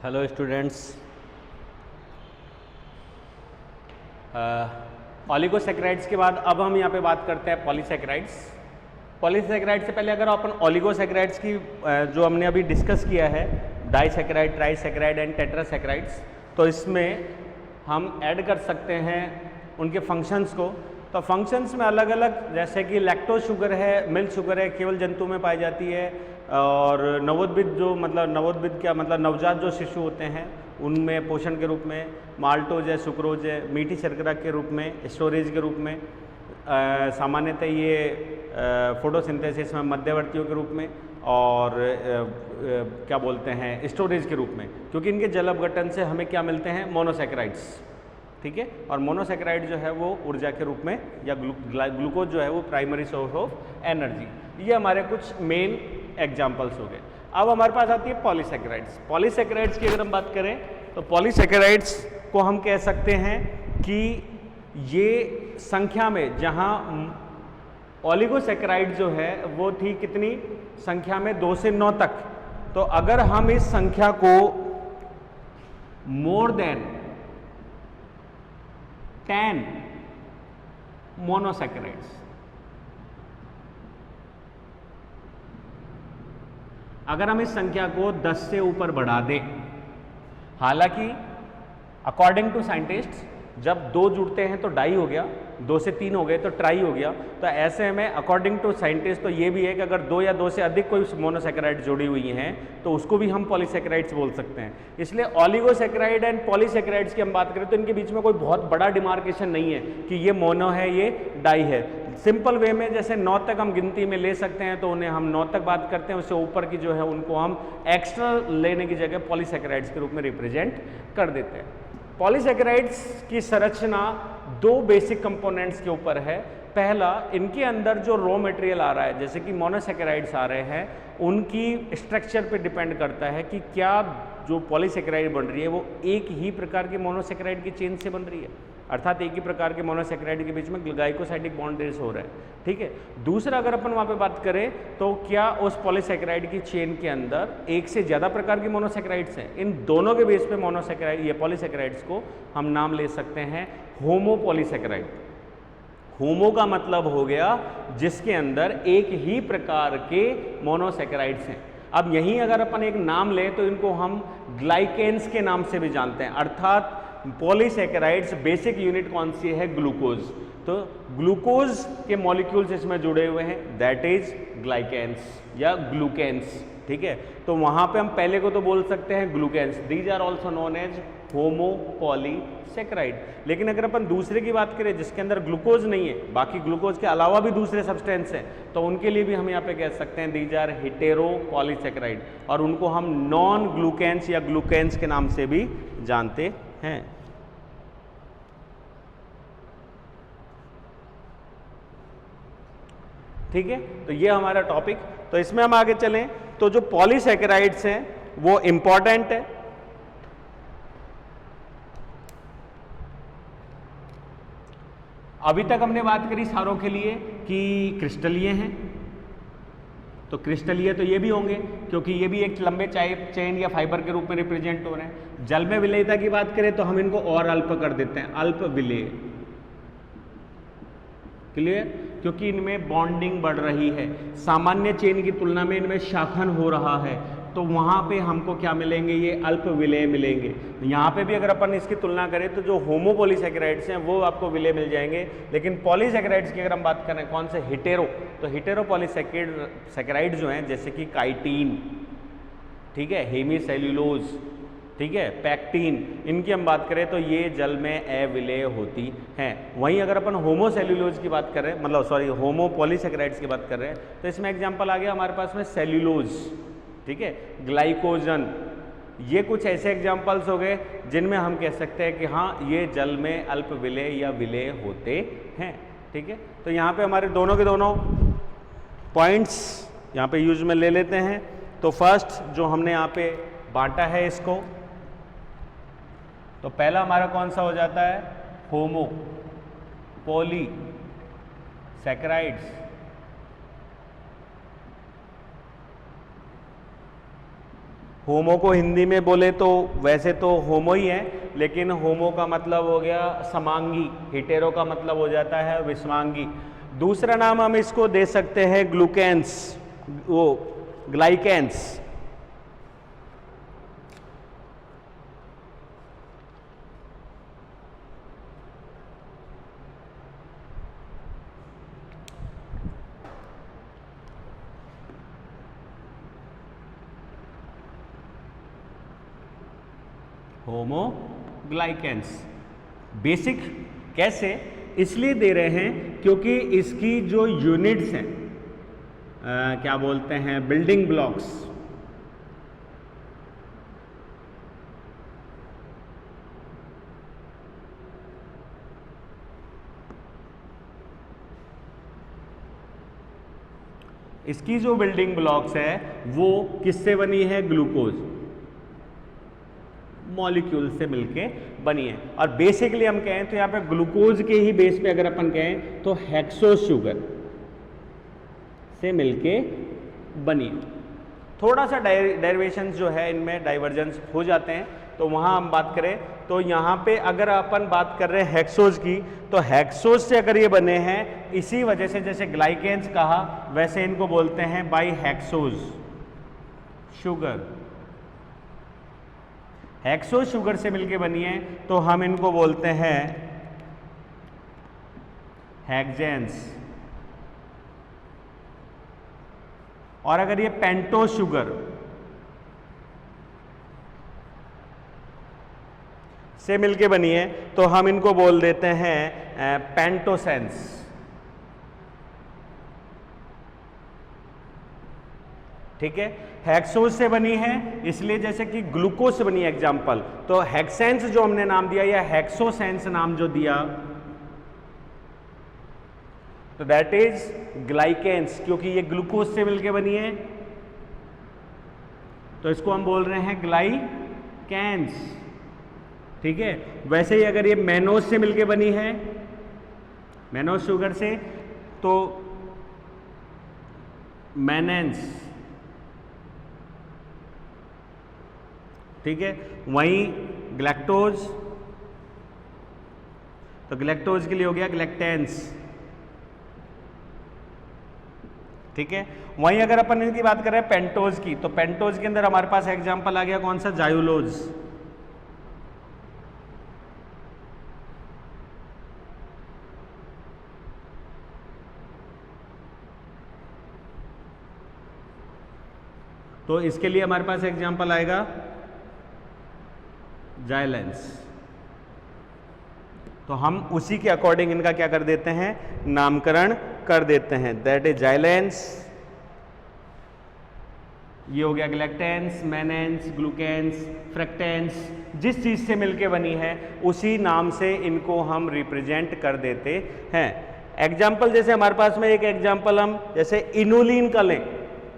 Hello students, ऑलिगोसैकेराइड्स के बाद अब हम यहाँ पे बात करते हैं पॉलीसैकेराइड्स। पॉलीसैकेराइड से पहले अगर अपन ऑलिगोसैकेराइड्स की जो हमने अभी डिस्कस किया है, डाइसैकेराइड, ट्राइसैकेराइड एंड टेट्रासैकेराइड्स, तो इसमें हम ऐड कर सकते हैं उनके फंक्शंस को। तो फंक्शंस में अलग अलग, जैसे कि लैक्टोज शुगर है, मिल्क शुगर है, केवल जंतु में पाई जाती है, और नवोद्भिद जो मतलब नवोद्भिद क्या मतलब नवजात जो शिशु होते हैं उनमें पोषण के रूप में, माल्टोज है, सुक्रोज है, मीठी शर्करा के रूप में, स्टोरेज के रूप में, सामान्यतः ये फोटोसिंथेसिस में मध्यवर्तियों के रूप में, और क्या बोलते हैं स्टोरेज के रूप में, क्योंकि इनके जल अपघटन से हमें क्या मिलते हैं, मोनोसैकेराइड्स। ठीक है, और मोनोसैकेराइड जो है वो ऊर्जा के रूप में, या ग्लूकोज जो है वो प्राइमरी सोर्स ऑफ एनर्जी। ये हमारे कुछ मेन एग्जाम्पल्स हो गए। अब हमारे पास आती है पॉलीसैकेराइड्स। पॉलीसैकेराइड्स की अगर हम बात करें तो पॉलीसैकेराइड्स को हम कह सकते हैं कि ये संख्या में, जहाँ ओलिगोसैकेराइड जो है वो थी कितनी संख्या में, 2 से 9 तक। तो अगर हम इस संख्या को मोर देन 10 मोनोसैकेराइड्स, अगर हम इस संख्या को 10 से ऊपर बढ़ा दें, हालांकि अकॉर्डिंग टू साइंटिस्ट जब 2 जुड़ते हैं तो डाई हो गया, 2 से 3 हो गए तो ट्राई हो गया, तो ऐसे में अकॉर्डिंग टू साइंटिस्ट तो ये भी है कि अगर 2 या 2 से अधिक कोई मोनोसैकेराइड जुड़ी हुई हैं तो उसको भी हम पॉलीसैकेराइड्स बोल सकते हैं। इसलिए ऑलिगोसैकेराइड एंड पॉलीसैकेराइड्स की हम बात करें तो इनके बीच में कोई बहुत बड़ा डिमार्केशन नहीं है कि ये मोनो है, ये डाई है। सिंपल वे में जैसे 9 तक हम गिनती में ले सकते हैं तो उन्हें हम 9 तक बात करते हैं, उससे ऊपर की जो है उनको हम एक्स्ट्रा लेने की जगह पॉलीसैकेराइड्स के रूप में रिप्रेजेंट कर देते हैं। पॉलीसैकेराइड्स की संरचना 2 बेसिक कंपोनेंट्स के ऊपर है। पहला, इनके अंदर जो रॉ मटेरियल आ रहा है, जैसे कि मोनोसैकेराइड्स आ रहे हैं, उनकी स्ट्रक्चर पे डिपेंड करता है कि क्या जो पॉलीसैकेराइड बन रही है वो एक ही प्रकार के मोनोसैकेराइड की चेन से बन रही है, अर्थात एक ही प्रकार के मोनोसैकेराइड के बीच में ग्लाइकोसाइडिक बॉन्डेज हो रहा है। ठीक है। दूसरा, अगर अपन वहाँ पे बात करें तो क्या उस पॉलीसैकेराइड की चेन के अंदर एक से ज़्यादा प्रकार के मोनोसैकेराइड्स हैं। इन दोनों के बेस पे मोनोसैकेराइड या पॉलीसैकेराइड्स को हम नाम ले सकते हैं होमोपॉलीसैकेराइड। होमो का मतलब हो गया जिसके अंदर एक ही प्रकार के मोनोसैकेराइड्स हैं। अब यहीं अगर अपन एक नाम लें तो इनको हम ग्लाइकेन्स के नाम से भी जानते हैं, अर्थात पॉलीसैकेराइड्स बेसिक यूनिट कौन सी है, ग्लूकोज। तो ग्लूकोज के मॉलिक्यूल्स इसमें जुड़े हुए हैं, दैट इज ग्लाइकेन्स या ग्लूकेन्स। ठीक है, तो वहां पे हम पहले को तो बोल सकते हैं glucans, these are also known as homopolysaccharide. लेकिन अगर अपन दूसरे की बात करें जिसके अंदर ग्लूकोज नहीं है, बाकी ग्लूकोज के अलावा भी दूसरे सब्सटेंस हैं, तो उनके लिए भी हम यहाँ पे कह सकते हैं दीज आर हेटेरोपॉलीसैकेराइड, और उनको हम नॉन ग्लूकेन्स या ग्लूकेन्स के नाम से भी जानते हैं। ठीक है, तो ये हमारा टॉपिक। तो इसमें हम आगे चलें तो जो पॉलीसैकेराइड्स हैं वो इंपॉर्टेंट है। अभी तक हमने बात करी सारों के लिए कि क्रिस्टलीय हैं, तो क्रिस्टलीय तो ये भी होंगे क्योंकि ये भी एक लंबे चेन या फाइबर के रूप में रिप्रेजेंट हो रहे हैं। जल में विलेयता की बात करें तो हम इनको और अल्प कर देते हैं, अल्प विलेय। क्लियर, क्योंकि इनमें बॉन्डिंग बढ़ रही है, सामान्य चेन की तुलना में इनमें शाखन हो रहा है, तो वहां पे हमको क्या मिलेंगे, ये अल्प विलेय मिलेंगे। यहाँ पे भी अगर अपन इसकी तुलना करें तो जो होमोपॉलीसैकेराइड्स हैं वो आपको विलेय मिल जाएंगे, लेकिन पॉलीसैकेराइड्स की अगर हम बात करें कौन से, हेटेरो, तो हेटेरोपॉलीसैकेराइड जो हैं जैसे कि काइटिन, ठीक है, हेमीसेल्यूलोज, ठीक है, पैक्टिन, इनकी हम बात करें तो ये जल में अविलेय होती हैं। वहीं अगर अपन होमोसेल्यूलोज की बात करें, मतलब सॉरी होमोपॉलीसैकेराइड्स की बात कर रहे हैं, तो इसमें एग्जांपल आ गया हमारे पास में सेल्यूलोज, ठीक है, ग्लाइकोजन। ये कुछ ऐसे एग्जांपल्स हो गए जिनमें हम कह सकते हैं कि हाँ ये जल में अल्प विलेय या विलेय होते हैं। ठीक है, तो यहाँ पे हमारे दोनों के दोनों पॉइंट्स यहाँ पे यूज में ले लेते हैं। तो फर्स्ट जो हमने यहाँ पे बांटा है इसको, तो पहला हमारा कौन सा हो जाता है, होमो पॉलीसैकेराइड्स। होमो को हिंदी में बोले तो वैसे तो होमो ही है, लेकिन होमो का मतलब हो गया समांगी, हेटेरो का मतलब हो जाता है विषमांगी। दूसरा नाम हम इसको दे सकते हैं ग्लूकेंस, वो ग्लाइकेंस। होमोग्लाइकेंस। बेसिक कैसे इसलिए दे रहे हैं क्योंकि इसकी जो यूनिट्स हैं, क्या बोलते हैं, बिल्डिंग ब्लॉक्स, इसकी जो बिल्डिंग ब्लॉक्स है वो किससे बनी है? ग्लूकोज मॉलिक्यूल से मिलके बनी है। और बेसिकली हम कहें तो यहाँ पे ग्लूकोज के ही बेस पे अगर अपन कहें तो हेक्सोज शुगर से मिलके बनी है। थोड़ा सा डेरिवेशंस जो है इनमें डाइवर्जेंस हो जाते हैं, तो वहाँ हम बात करें तो यहाँ पे अगर अपन बात कर रहे हैं हेक्सोज की, तो हेक्सोज से अगर ये बने हैं इसी वजह से, जैसे ग्लाइकेंस कहा वैसे इनको बोलते हैं by hexose sugar. Hexose sugar से मिलके बनी है तो हम इनको बोलते हैं हेक्सेन्स। और अगर ये पेंटोज शुगर से मिलके बनी है तो हम इनको बोल देते हैं पेंटोसेंस। ठीक है, हेक्सोज से बनी है इसलिए जैसे कि ग्लूकोज से बनी है एग्जाम्पल, तो हेक्सेंस जो हमने नाम दिया या हेक्सोसेंस नाम जो दिया तो दैट इज ग्लाइकेंस, क्योंकि ये ग्लूकोज से मिलके बनी है तो इसको हम बोल रहे हैं ग्लाइकेंस। ठीक है, वैसे ही अगर ये मैनोज से मिलके बनी है, मैनोज शुगर से, तो मैनेंस। ठीक है, वहीं ग्लैक्टोज, तो ग्लैक्टोज के लिए हो गया ग्लैक्टेंस। ठीक है, वहीं अगर अपन इनकी बात करें पेंटोज की, तो पेंटोज के अंदर हमारे पास एग्जांपल आ गया कौन सा? जायुलोज। तो इसके लिए हमारे पास एग्जांपल आएगा जाइलेंस। तो हम उसी के अकॉर्डिंग इनका क्या कर देते हैं? नामकरण कर देते हैं। दैट इज जाइलेंस, ये हो गया ग्लैक्टेंस, मैनेंस, ग्लूकेंस, फ्रैक्टेंस। जिस चीज से मिलके बनी है उसी नाम से इनको हम रिप्रेजेंट कर देते हैं। एग्जाम्पल जैसे हमारे पास में एक एग्जाम्पल हम जैसे इनुलिन का लें,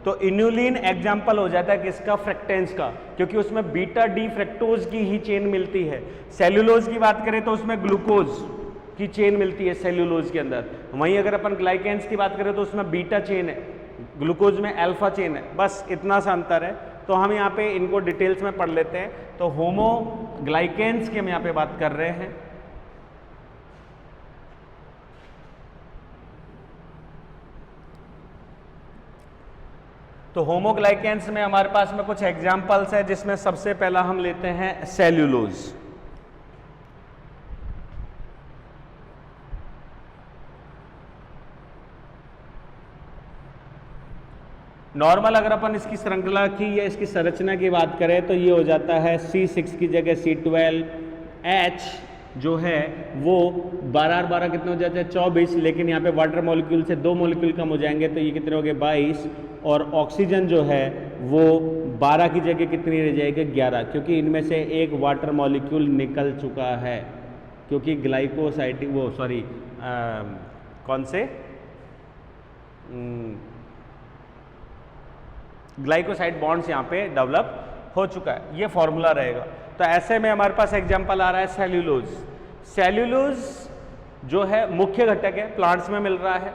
तो इनुलिन एग्जाम्पल हो जाता है किसका? फ्रैक्टेंस का, क्योंकि उसमें बीटा डी फ्रैक्टोज की ही चेन मिलती है। सेल्यूलोज की बात करें तो उसमें ग्लूकोज की चेन मिलती है सेल्यूलोज के अंदर। वहीं अगर अपन ग्लाइकेंस की बात करें तो उसमें बीटा चेन है, ग्लूकोज में अल्फा चेन है। बस इतना सा अंतर है। तो हम यहाँ पे इनको डिटेल्स में पढ़ लेते हैं। तो होमोग्लाइकेंस की हम यहाँ पे बात कर रहे हैं। तो होमोग्लाइकेंस में हमारे पास में कुछ एग्जाम्पल्स है, जिसमें सबसे पहला हम लेते हैं सेल्यूलोज। नॉर्मल अगर अपन इसकी श्रृंखला की या इसकी संरचना की बात करें तो ये हो जाता है C6 की जगह C12, H जो है वो 12 कितने हो जाते हैं? 24, लेकिन यहाँ पे वाटर मॉलिक्यूल से 2 मॉलिक्यूल कम हो जाएंगे तो ये कितने हो गए? 22। और ऑक्सीजन जो है वो 12 की जगह कितनी रह जाएगी? 11, क्योंकि इनमें से एक वाटर मॉलिक्यूल निकल चुका है, क्योंकि ग्लाइकोसाइड वो सॉरी कौन से ग्लाइकोसाइड बॉन्ड्स यहाँ पे डेवलप हो चुका है। ये फॉर्मूला रहेगा। तो ऐसे में हमारे पास एग्जांपल आ रहा है सेल्यूलोज। सेल्यूलोज जो है मुख्य घटक है, प्लांट्स में मिल रहा है।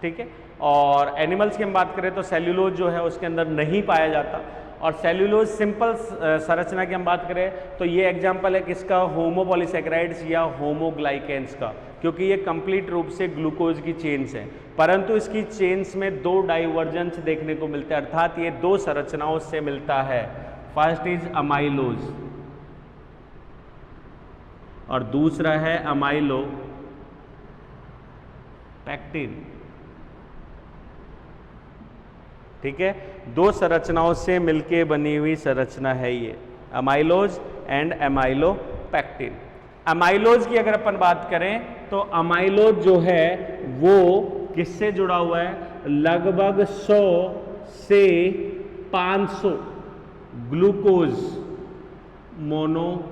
ठीक है, और एनिमल्स की हम बात करें तो सेल्यूलोज जो है उसके अंदर नहीं पाया जाता। और सेल्यूलोज सिंपल संरचना की हम बात करें तो ये एग्जाम्पल है किसका, होमोपॉलीसेकेराइड्स या होमोग्लाइकेन्स का, क्योंकि ये कंप्लीट रूप से ग्लूकोज की चेन्स हैं, परंतु इसकी चेन्स में दो डाइवर्जेंस देखने को मिलते हैं, अर्थात ये दो संरचनाओं से मिलता है। फर्स्ट इज अमाइलोज और दूसरा है अमाइलो पैक्टिन। ठीक है, दो संरचनाओं से मिलके बनी हुई संरचना है ये, अमाइलोज एंड अमाइलो पैक्टिन। अमाइलोज की अगर अपन बात करें तो अमाइलोज जो है वो किससे जुड़ा हुआ है, लगभग 100 से 500 ग्लूकोज मोनोसैकेराइड,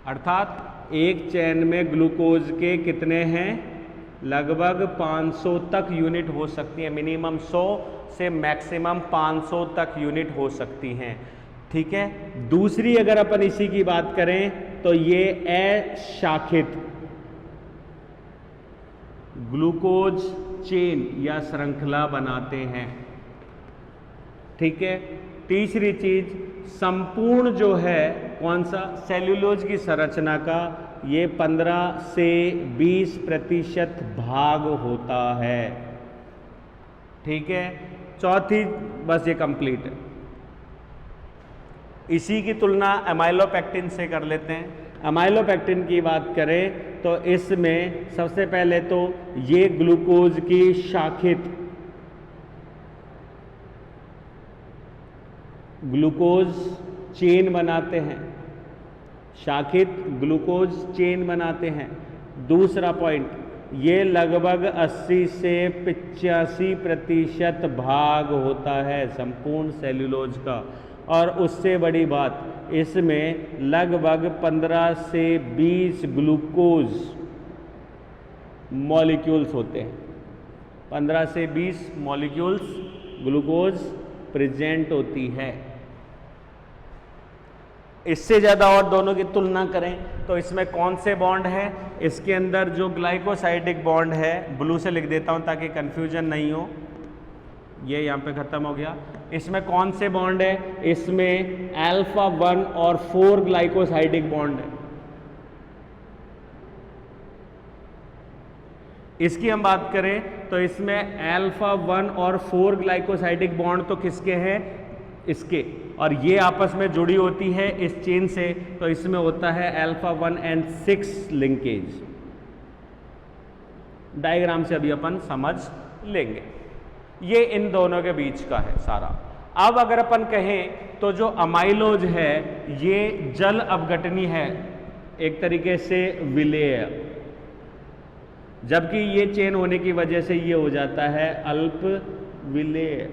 अर्थात एक चेन में ग्लूकोज के कितने हैं, लगभग 500 तक यूनिट हो सकती है, मिनिमम 100 से मैक्सिमम 500 तक यूनिट हो सकती हैं। ठीक है, दूसरी अगर अपन इसी की बात करें तो ये अशाखित ग्लूकोज चेन या श्रृंखला बनाते हैं। ठीक है, तीसरी चीज संपूर्ण जो है कौन सा, सेल्यूलोज की संरचना का ये 15 से 20% भाग होता है। ठीक है, चौथी बस ये कंप्लीट है। इसी की तुलना अमाइलोपेक्टिन से कर लेते हैं। अमाइलोपेक्टिन की बात करें तो इसमें सबसे पहले तो ये ग्लूकोज की शाखित ग्लूकोज चेन बनाते हैं, शाखित ग्लूकोज चेन बनाते हैं। दूसरा पॉइंट, ये लगभग 80 से 85% भाग होता है संपूर्ण सेल्यूलोज का। और उससे बड़ी बात, इसमें लगभग 15 से 20 ग्लूकोज मॉलिक्यूल्स होते हैं, 15 से 20 मॉलिक्यूल्स ग्लूकोज प्रेजेंट होती है। इससे ज़्यादा और दोनों की तुलना करें तो इसमें कौन से बॉन्ड है, इसके अंदर जो ग्लाइकोसाइडिक बॉन्ड है, ब्लू से लिख देता हूं ताकि कंफ्यूजन नहीं हो, ये यहाँ पे ख़त्म हो गया। इसमें कौन से बॉन्ड है, इसमें अल्फा 1 और 4 ग्लाइकोसाइडिक बॉन्ड है। इसकी हम बात करें तो इसमें अल्फा 1 और 4 ग्लाइकोसाइडिक बॉन्ड तो किसके हैं, इसके, और ये आपस में जुड़ी होती है इस चेन से, तो इसमें होता है अल्फा 1 and 6 लिंकेज। डायग्राम से अभी अपन समझ लेंगे। ये इन दोनों के बीच का है सारा। अब अगर अपन कहें तो जो अमाइलोज है ये जल अपघटनी है, एक तरीके से विलेय, जबकि ये चेन होने की वजह से ये हो जाता है अल्प विलेय।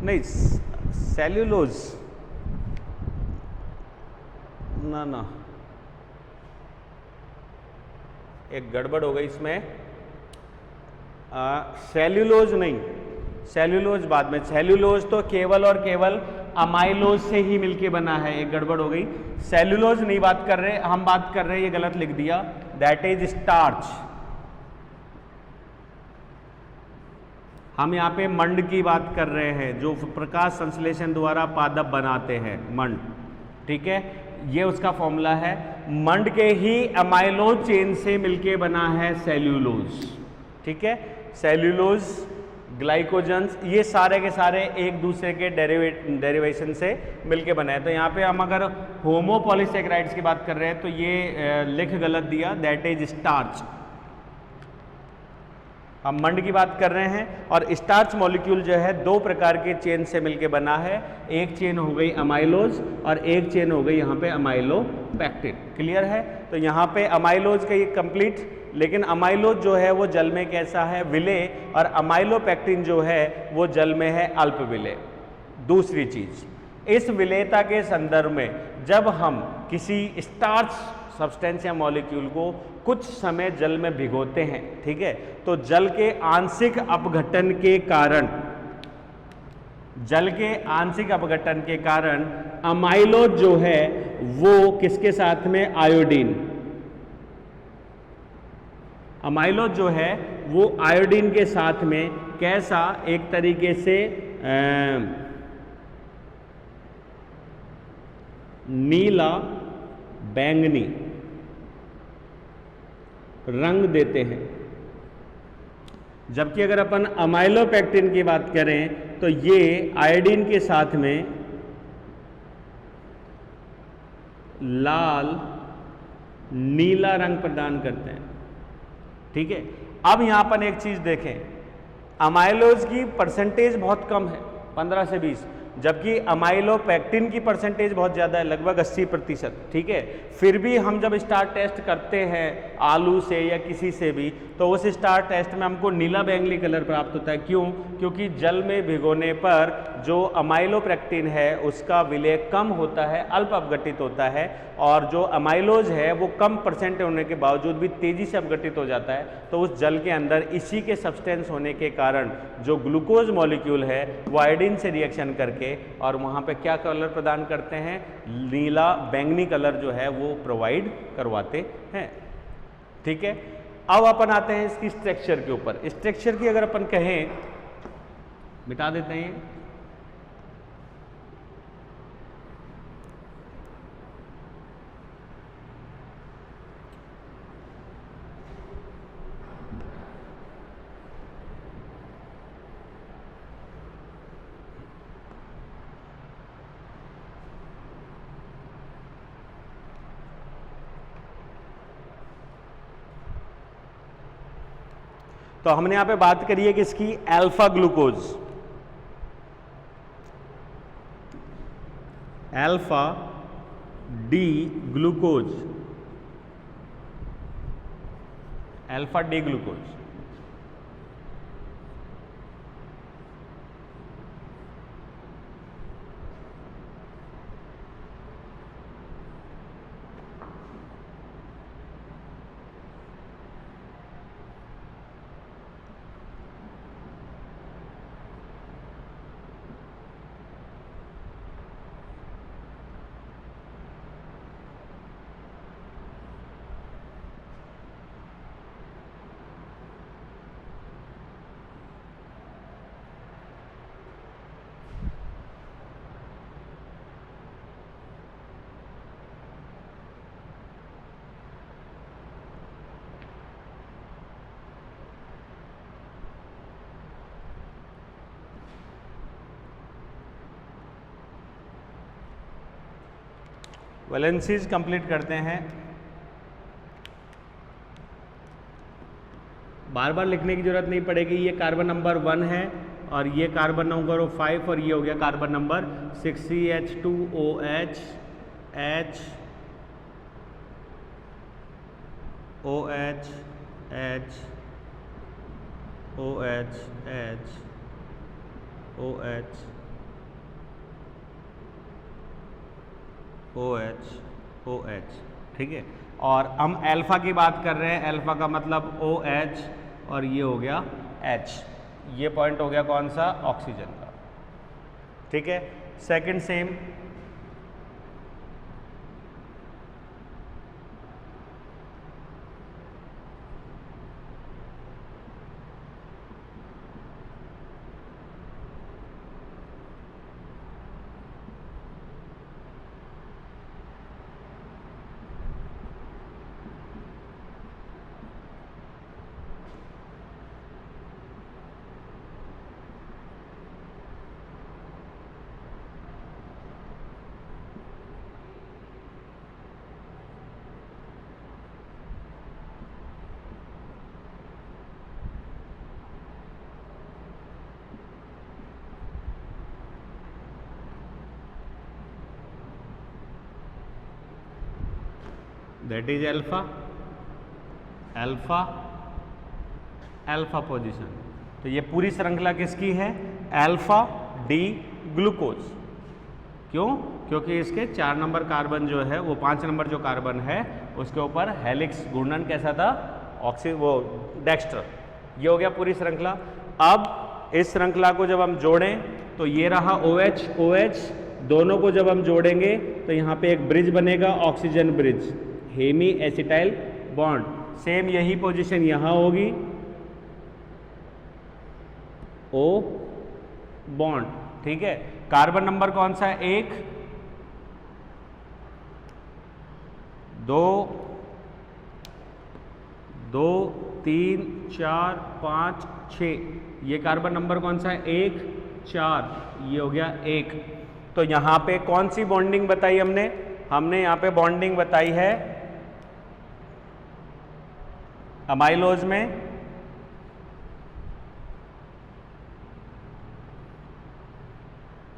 नहीं, सेल्यूलोज ना एक गड़बड़ हो गई इसमें, सेल्यूलोज नहीं, सेल्यूलोज बाद में, सेल्यूलोज तो केवल और केवल अमाइलोज से ही मिलके बना है, एक गड़बड़ हो गई। सेल्यूलोज नहीं बात कर रहे हम, बात कर रहे हैं, ये गलत लिख दिया, दैट इज स्टार्च। हम यहाँ पे मंड की बात कर रहे हैं, जो प्रकाश संश्लेषण द्वारा पादप बनाते हैं, मंड। ठीक है, ये उसका फॉर्मूला है। मंड के ही अमाइलोज चेन से मिलके बना है सेल्यूलोज। ठीक है, सेल्यूलोज, ग्लाइकोजन्स, ये सारे के सारे एक दूसरे के डेरिवेशन से मिलके बने हैं। तो यहाँ पे हम अगर होमोपॉलीसेकेराइड्स की बात कर रहे हैं तो ये लिख गलत दिया, दैट इज स्टार्च। हम मंड की बात कर रहे हैं, और स्टार्च मॉलिक्यूल जो है दो प्रकार के चेन से मिलके बना है, एक चेन हो गई अमाइलोज और एक चेन हो गई यहाँ पे अमाइलोपेक्टिन। क्लियर है? तो यहाँ पे अमाइलोज का ये कंप्लीट, लेकिन अमाइलोज जो है वो जल में कैसा है, विलेय, और अमाइलोपेक्टिन जो है वो जल में है अल्प विलेय। दूसरी चीज, इस विलेयता के संदर्भ में जब हम किसी स्टार्च सब्सटेंस या मॉलिक्यूल को कुछ समय जल में भिगोते हैं, ठीक है, तो जल के आंशिक अपघटन के कारण जल के आंशिक अपघटन के कारण अमाइलोज जो है वो किसके साथ में, आयोडीन, अमाइलोज जो है वो आयोडीन के साथ में कैसा, एक तरीके से नीला बैंगनी रंग देते हैं। जबकि अगर अपन अमाइलोपेक्टिन की बात करें तो ये आयोडीन के साथ में लाल नीला रंग प्रदान करते हैं। ठीक है, अब यहां पर एक चीज देखें, अमाइलोज की परसेंटेज बहुत कम है 15 से 20, जबकि अमाइलोपेक्टिन की परसेंटेज बहुत ज़्यादा है, लगभग 80%। ठीक है, फिर भी हम जब स्टार टेस्ट करते हैं आलू से या किसी से भी, तो उस स्टार टेस्ट में हमको नीला बैंगनी कलर प्राप्त होता है। क्यों? क्योंकि जल में भिगोने पर जो अमाइलोपेक्टिन है उसका विलय कम होता है, अल्प अपघटित होता है, और जो अमाइलोज है वो कम परसेंट होने के बावजूद भी तेजी से अपघटित हो जाता है। तो उस जल के अंदर इसी के सब्सटेंस होने के कारण जो ग्लूकोज मॉलिक्यूल है वो आयोडीन से रिएक्शन करके और वहाँ पे क्या कलर प्रदान करते हैं, नीला बैंगनी कलर जो है वो प्रोवाइड करवाते हैं। ठीक है, अब अपन आते हैं इसकी स्ट्रक्चर के ऊपर। स्ट्रक्चर की अगर अपन कहें, मिटा देते हैं, तो हमने यहां पे बात करी है किसकी, alpha glucose, alpha D glucose, alpha D glucose. Valencies complete करते हैं। बार बार लिखने की जरूरत नहीं पड़ेगी। ये कार्बन नंबर 1 है और ये कार्बन नंबर 5 और ये हो गया carbon number 6 CH2OH H OH H OH H OH OH OH। ठीक है, और हम अल्फा की बात कर रहे हैं, अल्फा का मतलब OH और ये हो गया H। ये पॉइंट हो गया कौन सा, ऑक्सीजन का। ठीक है, second same, that is alpha, alpha alpha position. तो ये पूरी श्रृंखला किसकी है, अल्फा डी ग्लूकोज। क्यों? क्योंकि इसके 4 नंबर कार्बन जो है वो 5 नंबर जो कार्बन है उसके ऊपर हेलिक्स घूर्णन कैसा था, वो डेक्स्टर। ये हो गया पूरी श्रृंखला। अब इस श्रृंखला को जब हम जोड़ें तो ये रहा OH OH, दोनों को जब हम जोड़ेंगे तो यहाँ पे एक ब्रिज बनेगा, oxygen bridge, hemiacetal bond. Same यही पोजीशन यहाँ होगी, O बॉन्ड। ठीक है, कार्बन नंबर कौन सा है? 1 2 2 3 4 5 6, ये कार्बन नंबर कौन सा है? 1 4, ये हो गया 1। तो यहाँ पे कौन सी बॉन्डिंग बताई हमने? हमने यहाँ पे बॉन्डिंग बताई है अमाइलोज में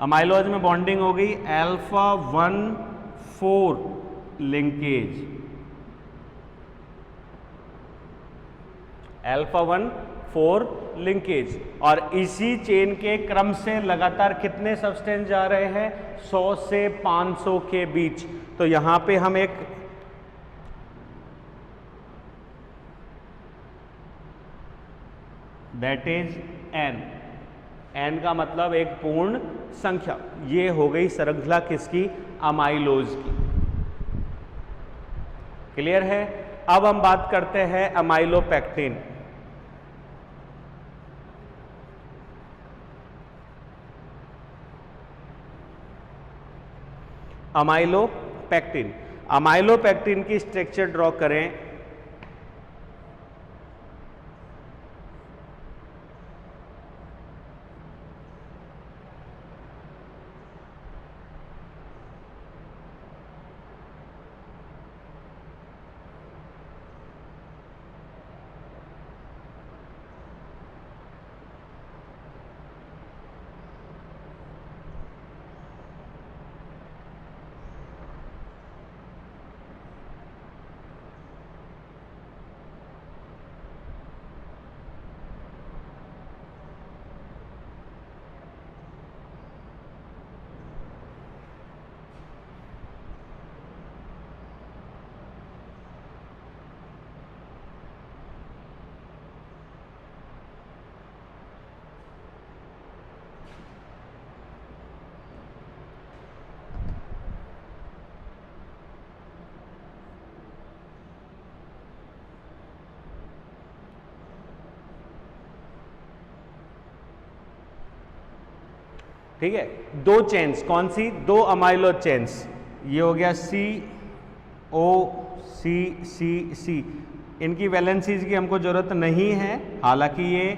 अमाइलोज में बॉन्डिंग हो गई अल्फा 1 4 लिंकेज, अल्फा 1 4 लिंकेज। और इसी चेन के क्रम से लगातार कितने सब्सटेंस जा रहे हैं? 100 से 500 के बीच। तो यहां पे हम एक दैट इज एन का मतलब एक पूर्ण संख्या। ये हो गई श्रृंखला किसकी? अमाइलोज की। क्लियर है? अब हम बात करते हैं अमाइलोपेक्टिन। अमाइलोपेक्टिन की स्ट्रक्चर ड्रॉ करें। ठीक है, दो चेन्स, कौन सी? दो अमाइलो चेन्स। ये हो गया COCCC। इनकी वैलेंसीज की हमको जरूरत नहीं है, हालांकि ये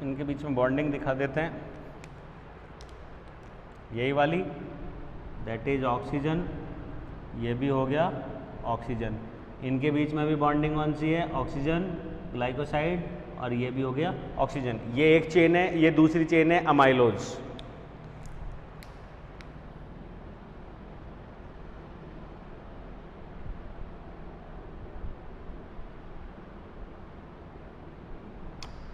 इनके बीच में बॉन्डिंग दिखा देते हैं, यही वाली, दैट इज ऑक्सीजन, ये भी हो गया ऑक्सीजन। इनके बीच में भी बॉन्डिंग कौन सी है, ऑक्सीजन ग्लाइकोसाइड, और ये भी हो गया ऑक्सीजन। ये एक चेन है, ये दूसरी चेन है अमाइलोज।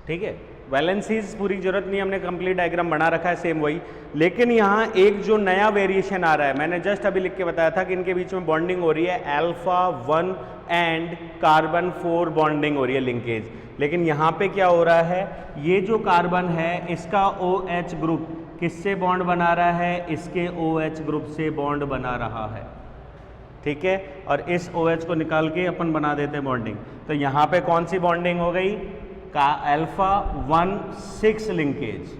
ठीक है, वैलेंसीज पूरी जरूरत नहीं, हमने कंप्लीट डायग्राम बना रखा है सेम वही। लेकिन यहाँ एक जो नया वेरिएशन आ रहा है, मैंने जस्ट अभी लिख के बताया था कि इनके बीच में बॉन्डिंग हो रही है अल्फा 1 एंड कार्बन 4 बॉन्डिंग हो रही है, लिंकेज। लेकिन यहाँ पे क्या हो रहा है, ये जो कार्बन है इसका OH ग्रुप किससे बॉन्ड बना रहा है, इसके OH ग्रुप से बॉन्ड बना रहा है। ठीक है, और इस OH को निकाल के अपन बना देते हैं बॉन्डिंग। तो यहाँ पे कौन सी बॉन्डिंग हो गई, का अल्फा 1,6 लिंकेज,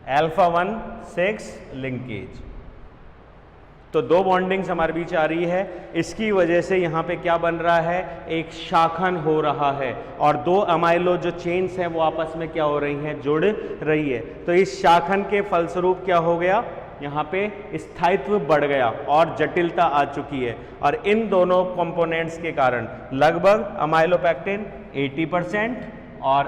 अल्फा 1,6 लिंकेज। तो दो बॉन्डिंग्स हमारे बीच आ रही है, इसकी वजह से यहाँ पे क्या बन रहा है, एक शाखन हो रहा है, और दो अमाइलो जो चेन्स हैं वो आपस में क्या हो रही हैं, जुड़ रही है। तो इस शाखन के फलस्वरूप क्या हो गया, यहाँ पे स्थायित्व बढ़ गया और जटिलता आ चुकी है। और इन दोनों कंपोनेंट्स के कारण लगभग अमाइलोपेक्टिन 80% और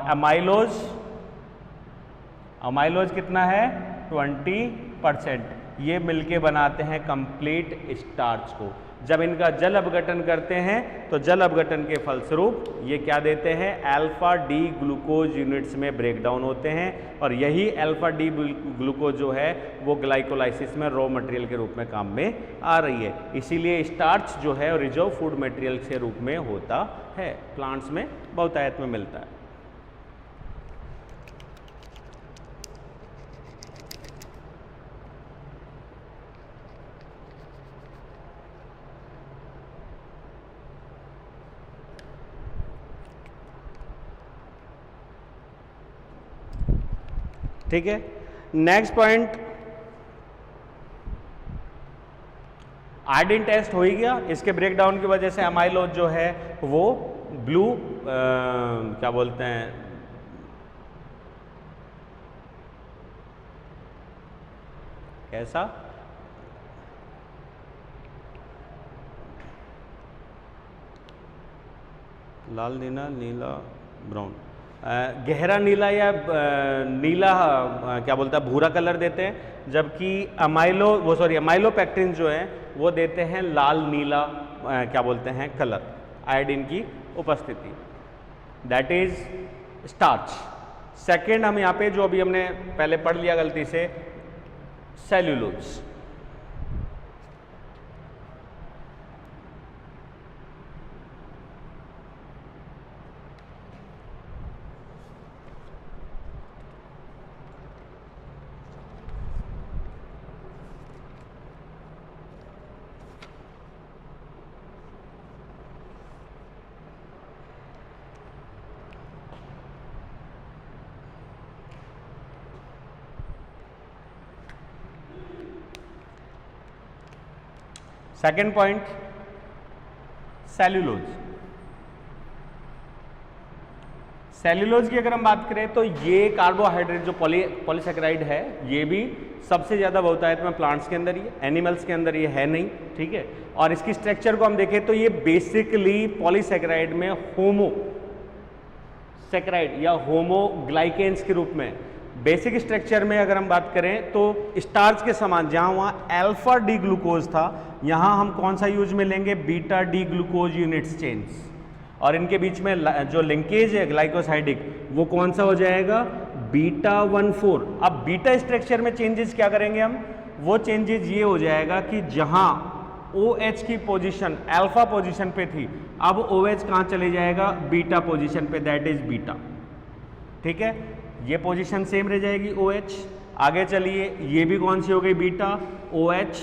अमाइलोज कितना है 20%, ये मिलके बनाते हैं कंप्लीट स्टार्च को। जब इनका जल अपघटन करते हैं तो जल अपघटन के फलस्वरूप ये क्या देते हैं, अल्फा डी ग्लूकोज यूनिट्स में ब्रेकडाउन होते हैं, और यही अल्फा डी ग्लूकोज जो है वो ग्लाइकोलाइसिस में रॉ मटेरियल के रूप में काम में आ रही है। इसीलिए स्टार्च जो है रिजर्व फूड मटेरियल के रूप में होता है, प्लांट्स में बहुतायत में मिलता है। ठीक है, नेक्स्ट पॉइंट, आयोडीन टेस्ट हो ही गया। इसके ब्रेकडाउन की वजह से अमाइलोज जो है वो ब्लू क्या बोलते हैं, कैसा, लाल, नीला, नीला, ब्राउन, गहरा नीला या नीला क्या बोलता है, भूरा कलर देते हैं, जबकि अमाइलोपेक्टिन जो है वो देते हैं लाल नीला क्या बोलते हैं कलर, आयोडीन की उपस्थिति, दैट इज स्टार्च। सेकेंड हम यहाँ पे जो अभी हमने पहले पढ़ लिया गलती से, cellulose. Second point, cellulose. Cellulose की अगर हम बात करें तो ये कार्बोहाइड्रेट जो पॉलीसेकेराइड है, ये भी सबसे ज़्यादा बहुतायत में प्लांट्स के अंदर ही है, एनिमल्स के अंदर ये है नहीं। ठीक है, और इसकी स्ट्रक्चर को हम देखें तो ये बेसिकली पॉलीसेकेराइड में होमोसेकेराइड या होमोग्लाइकेन्स के रूप में, बेसिक स्ट्रक्चर में अगर हम बात करें तो स्टार्च के समान, जहां वहाँ अल्फा डी ग्लूकोज था, यहाँ हम कौन सा यूज में लेंगे, beta D glucose units chains, और इनके बीच में जो लिंकेज है ग्लाइकोसाइडिक वो कौन सा हो जाएगा, बीटा 1,4। अब बीटा स्ट्रक्चर में चेंजेस क्या करेंगे हम, वो चेंजेस ये हो जाएगा कि जहां OH की पोजीशन अल्फा पोजीशन पे थी, अब OH कहाँ चले जाएगा, बीटा पोजीशन पे, दैट इज बीटा। ठीक है, ये पोजीशन सेम रह जाएगी OH। आगे चलिए, ये भी कौन सी हो गई, बीटा, OH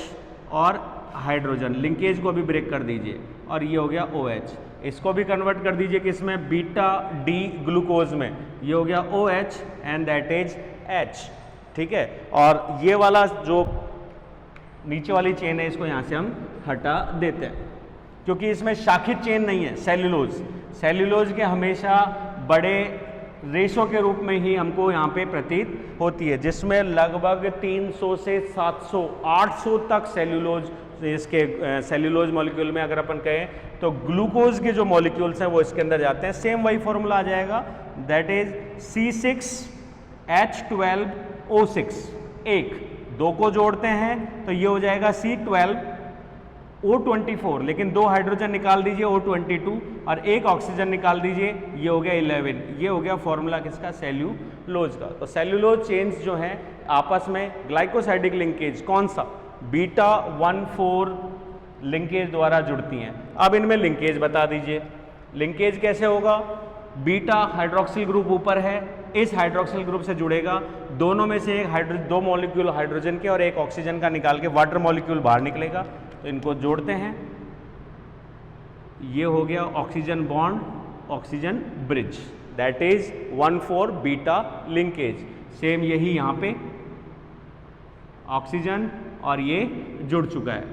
और हाइड्रोजन, लिंकेज को भी ब्रेक कर दीजिए, और ये हो गया OH। इसको भी कन्वर्ट कर दीजिए किसमें, बीटा डी ग्लूकोज में, ये हो गया OH and that is H। ठीक है, और ये वाला जो नीचे वाली चेन है इसको यहाँ से हम हटा देते हैं, क्योंकि इसमें शाखित चेन नहीं है। सेल्यूलोज के हमेशा बड़े रेशो के रूप में ही हमको यहाँ पे प्रतीत होती है, जिसमें लगभग 300 से 700 800 तक सेल्यूलोज, इसके सेल्यूलोज मॉलिक्यूल में अगर अपन कहें तो ग्लूकोज के जो मॉलिक्यूल्स हैं वो इसके अंदर जाते हैं। सेम वही फॉर्मूला आ जाएगा, दैट इज C6H12O6, एक दो को जोड़ते हैं तो ये हो जाएगा C12O24, लेकिन दो हाइड्रोजन निकाल दीजिए O22 और एक ऑक्सीजन निकाल दीजिए, ये हो गया 11। ये हो गया फॉर्मूला किसका, सेल्यूलोज का। तो सेल्यूलोज चेन्स जो हैं आपस में ग्लाइकोसाइडिक लिंकेज कौन सा, β14 लिंकेज द्वारा जुड़ती हैं। अब इनमें लिंकेज बता दीजिए, लिंकेज कैसे होगा, बीटा हाइड्रोक्सिल ग्रुप ऊपर है, इस हाइड्रोक्सिल ग्रुप से जुड़ेगा, दोनों में से एक दो मॉलिक्यूल हाइड्रोजन के और एक ऑक्सीजन का निकाल के वाटर मॉलिक्यूल बाहर निकलेगा, तो इनको जोड़ते हैं, ये हो गया oxygen bond oxygen bridge, that is 1,4 beta linkage. Same यही यहाँ पे ऑक्सीजन और ये जुड़ चुका है,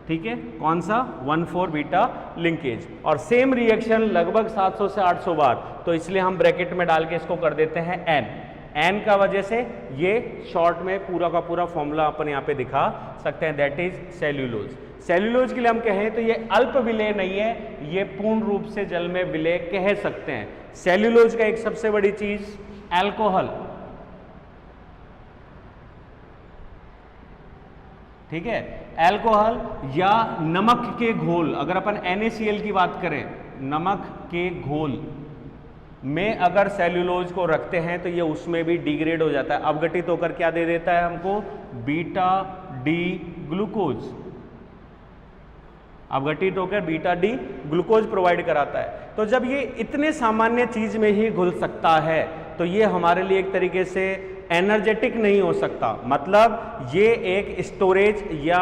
ठीक है, कौन सा 1,4 बीटा लिंकेज। और सेम रिएक्शन लगभग 700 से 800 बार, तो इसलिए हम ब्रैकेट में डाल के इसको कर देते हैं एन का वजह से ये शॉर्ट में पूरा का पूरा फॉर्मूला अपन यहाँ पे दिखा सकते हैं, दैट इज सेल्यूलोज। सेल्यूलोज के लिए हम कहें तो ये अल्प विलेय नहीं है, ये पूर्ण रूप से जल में विलेय कह सकते हैं। सेल्यूलोज का एक सबसे बड़ी चीज अल्कोहल, ठीक है, अल्कोहल या नमक के घोल, अगर अपन NaCl की बात करें, नमक के घोल में अगर सेल्यूलोज को रखते हैं तो ये उसमें भी डिग्रेड हो जाता है, अपघटित होकर क्या दे देता है हमको, बीटा डी ग्लूकोज, अपघटित होकर बीटा डी ग्लूकोज प्रोवाइड कराता है। तो जब ये इतने सामान्य चीज में ही घुल सकता है तो ये हमारे लिए एक तरीके से एनर्जेटिक नहीं हो सकता, मतलब ये एक स्टोरेज या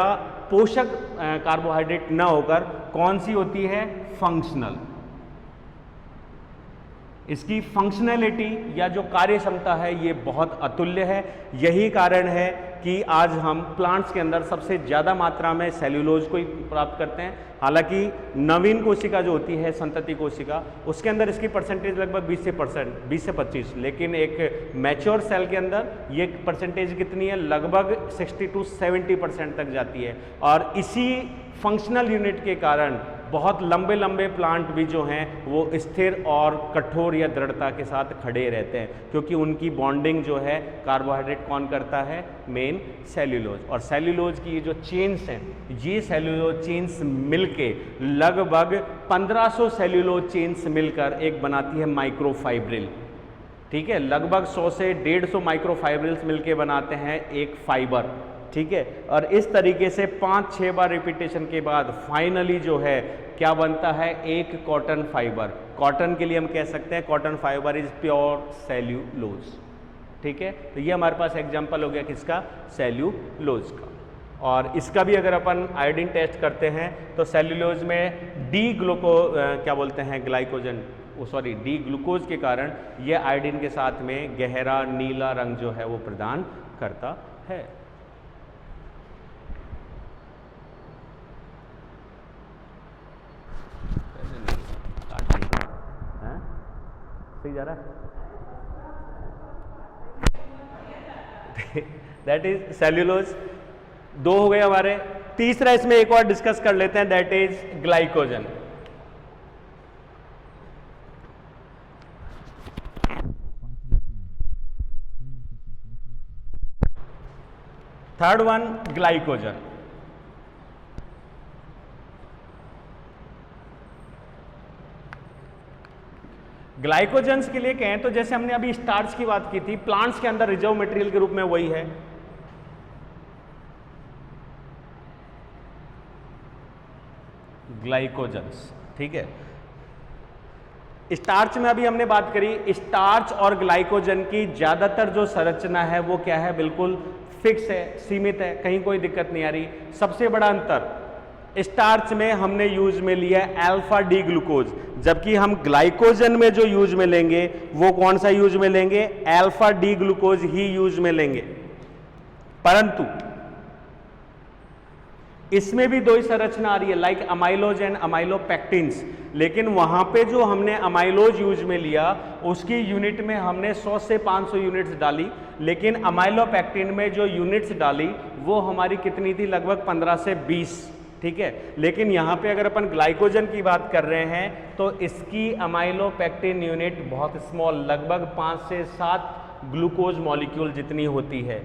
पोषक कार्बोहाइड्रेट ना होकर कौन सी होती है, फंक्शनल। इसकी फंक्शनैलिटी या जो कार्य क्षमता है ये बहुत अतुल्य है। यही कारण है कि आज हम प्लांट्स के अंदर सबसे ज़्यादा मात्रा में सेल्यूलोज को ही प्राप्त करते हैं। हालांकि नवीन कोशिका जो होती है, संतति कोशिका, उसके अंदर इसकी परसेंटेज लगभग 20 से 25, लेकिन एक मैच्योर सेल के अंदर ये परसेंटेज कितनी है, लगभग 60 to 70% तक जाती है। और इसी फंक्शनल यूनिट के कारण बहुत लंबे लंबे प्लांट भी जो हैं वो स्थिर और कठोर या दृढ़ता के साथ खड़े रहते हैं, क्योंकि उनकी बॉन्डिंग जो है कार्बोहाइड्रेट कौन करता है, मेन सेल्यूलोज। और सेल्यूलोज की ये जो चेन्स हैं, ये सेल्यूलोज चेन्स मिलके लगभग 1500 सेल्यूलोज चेन्स मिलकर एक बनाती है माइक्रोफाइब्रिल, ठीक है, लगभग 100 से 150 माइक्रोफाइब्रिल्स मिलके बनाते हैं एक फाइबर, ठीक है। और इस तरीके से 5-6 बार रिपीटेशन के बाद फाइनली जो है क्या बनता है, एक कॉटन फाइबर। कॉटन के लिए हम कह सकते हैं cotton fibre is pure cellulose, ठीक है। तो ये हमारे पास एग्जांपल हो गया किसका, सेल्यूलोज का। और इसका भी अगर अपन आयोडीन टेस्ट करते हैं तो सेल्यूलोज में डी ग्लूकोज के कारण ये आयोडीन के साथ में गहरा नीला रंग जो है वो प्रदान करता है। सही जा रहा है दैट इज सेल्यूलोज। 2 हो गए हमारे। तीसरा इसमें एक और डिस्कस कर लेते हैं, that is glycogen. Third one glycogen. Glycogens के लिए कहें तो जैसे हमने अभी स्टार्च की बात की थी, प्लांट्स के अंदर रिजर्व मटेरियल के रूप में वही है। ग्लाइकोजन्स, ठीक है। स्टार्च में अभी हमने बात करी, स्टार्च और ग्लाइकोजन की ज्यादातर जो संरचना है वो क्या है, बिल्कुल फिक्स है, सीमित है, कहीं कोई दिक्कत नहीं आ रही। सबसे बड़ा अंतर, स्टार्च में हमने यूज में लिया अल्फा डी ग्लूकोज, जबकि हम ग्लाइकोजन में जो यूज में लेंगे वो कौन सा यूज में लेंगे, अल्फा डी ग्लूकोज ही यूज में लेंगे। परंतु इसमें भी दो ही संरचना आ रही है, लाइक अमाइलोज एंड अमाइलोपेक्टिन्स, लेकिन वहां पे जो हमने अमाइलोज यूज में लिया उसकी यूनिट में हमने 100 से 500 यूनिट्स डाली, लेकिन अमाइलोपेक्टिन में जो यूनिट्स डाली वो हमारी कितनी थी, लगभग 15 से 20, ठीक है। लेकिन यहाँ पे अगर अपन ग्लाइकोजन की बात कर रहे हैं तो इसकी अमाइलोपेक्टिन यूनिट बहुत स्मॉल, लगभग 5 से 7 ग्लूकोज मॉलिक्यूल जितनी होती है।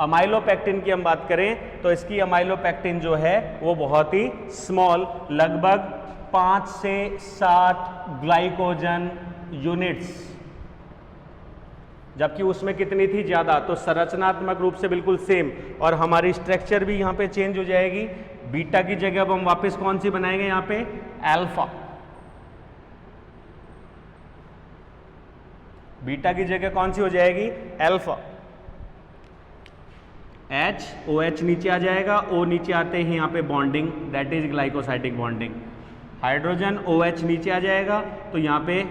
अमाइलोपेक्टिन की हम बात करें तो इसकी अमाइलोपेक्टिन जो है वो बहुत ही स्मॉल, लगभग 5 से 7 ग्लाइकोजन यूनिट्स, जबकि उसमें कितनी थी, ज्यादा। तो संरचनात्मक रूप से बिल्कुल सेम, और हमारी स्ट्रक्चर भी यहां पे चेंज हो जाएगी। बीटा की जगह अब हम वापस कौन सी बनाएंगे, यहां पे अल्फा। बीटा की जगह कौन सी हो जाएगी, अल्फा। H OH नीचे आ जाएगा, O नीचे आते ही यहाँ पे bonding, that is glycosidic bonding. Hydrogen OH नीचे आ जाएगा तो यहाँ पे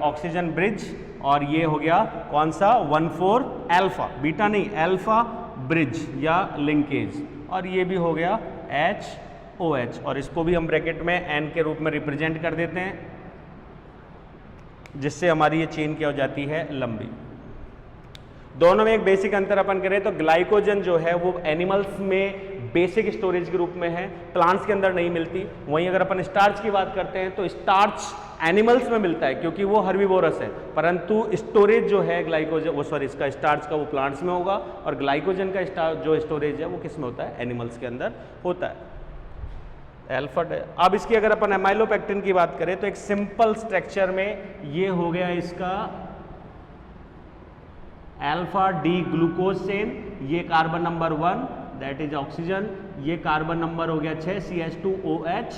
ऑक्सीजन ब्रिज, और ये हो गया कौन सा, 1,4 अल्फा, बीटा नहीं अल्फा ब्रिज या लिंकेज, और ये भी हो गया HOH, और इसको भी हम ब्रैकेट में N के रूप में रिप्रेजेंट कर देते हैं, जिससे हमारी ये चेन क्या हो जाती है, लंबी। दोनों में एक बेसिक अंतर अपन करें तो ग्लाइकोजन जो है वो एनिमल्स में बेसिक स्टोरेज के रूप में है, प्लांट्स के अंदर नहीं मिलती। वहीं अगर अपन स्टार्च की बात करते हैं तो स्टार्च एनिमल्स में मिलता है क्योंकि वो हर्बीवोरस है, परंतु स्टोरेज जो है ग्लाइकोजन इसका स्टार्च का वो प्लांट्स में होगा, और ग्लाइकोजन का जो स्टोरेज है वो किस में होता है, एनिमल्स के अंदर होता है। अल्फा। अब इसकी अगर अपन अमाइलोपेक्टिन की बात करें तो एक सिंपल स्ट्रक्चर में ये हो गया इसका अल्फा डी ग्लूकोज चेन, ये carbon number 1 that is oxygen, ये कार्बन नंबर हो गया 6 CH2OH,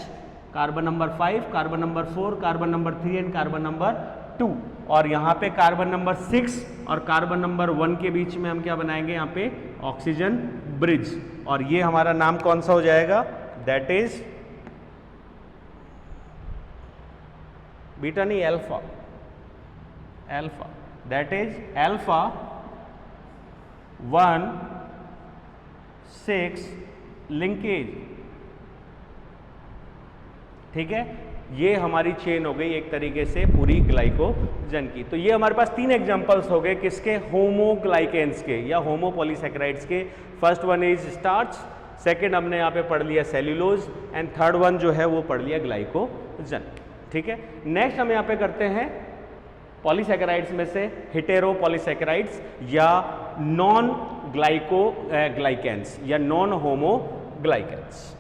carbon number 5, carbon number 4, carbon number 3 and carbon number 2, और यहाँ पे कार्बन नंबर 6 और कार्बन नंबर 1 के बीच में हम क्या बनाएंगे, यहाँ पे ऑक्सीजन ब्रिज, और ये हमारा नाम कौन सा हो जाएगा, दैट इज बीटा नहीं alpha, alpha, that is alpha 1,6 linkage, ठीक है। ये हमारी चेन हो गई एक तरीके से पूरी ग्लाइकोजन की। तो ये हमारे पास 3 एग्जांपल्स हो गए किसके, होमोग्लाइकेन्स के या होमोपॉलीसैकेराइड्स के। First one is starch, second हमने यहाँ पे पढ़ लिया सेल्यूलोज, एंड थर्ड वन जो है वो पढ़ लिया ग्लाइकोजन, ठीक है। नेक्स्ट हम यहाँ पे करते हैं पॉलीसैकेराइड्स में से हेटेरो पॉलीसैकेराइड्स या नॉन ग्लाइकेन्स या नॉन होमोग्लाइकेन्स।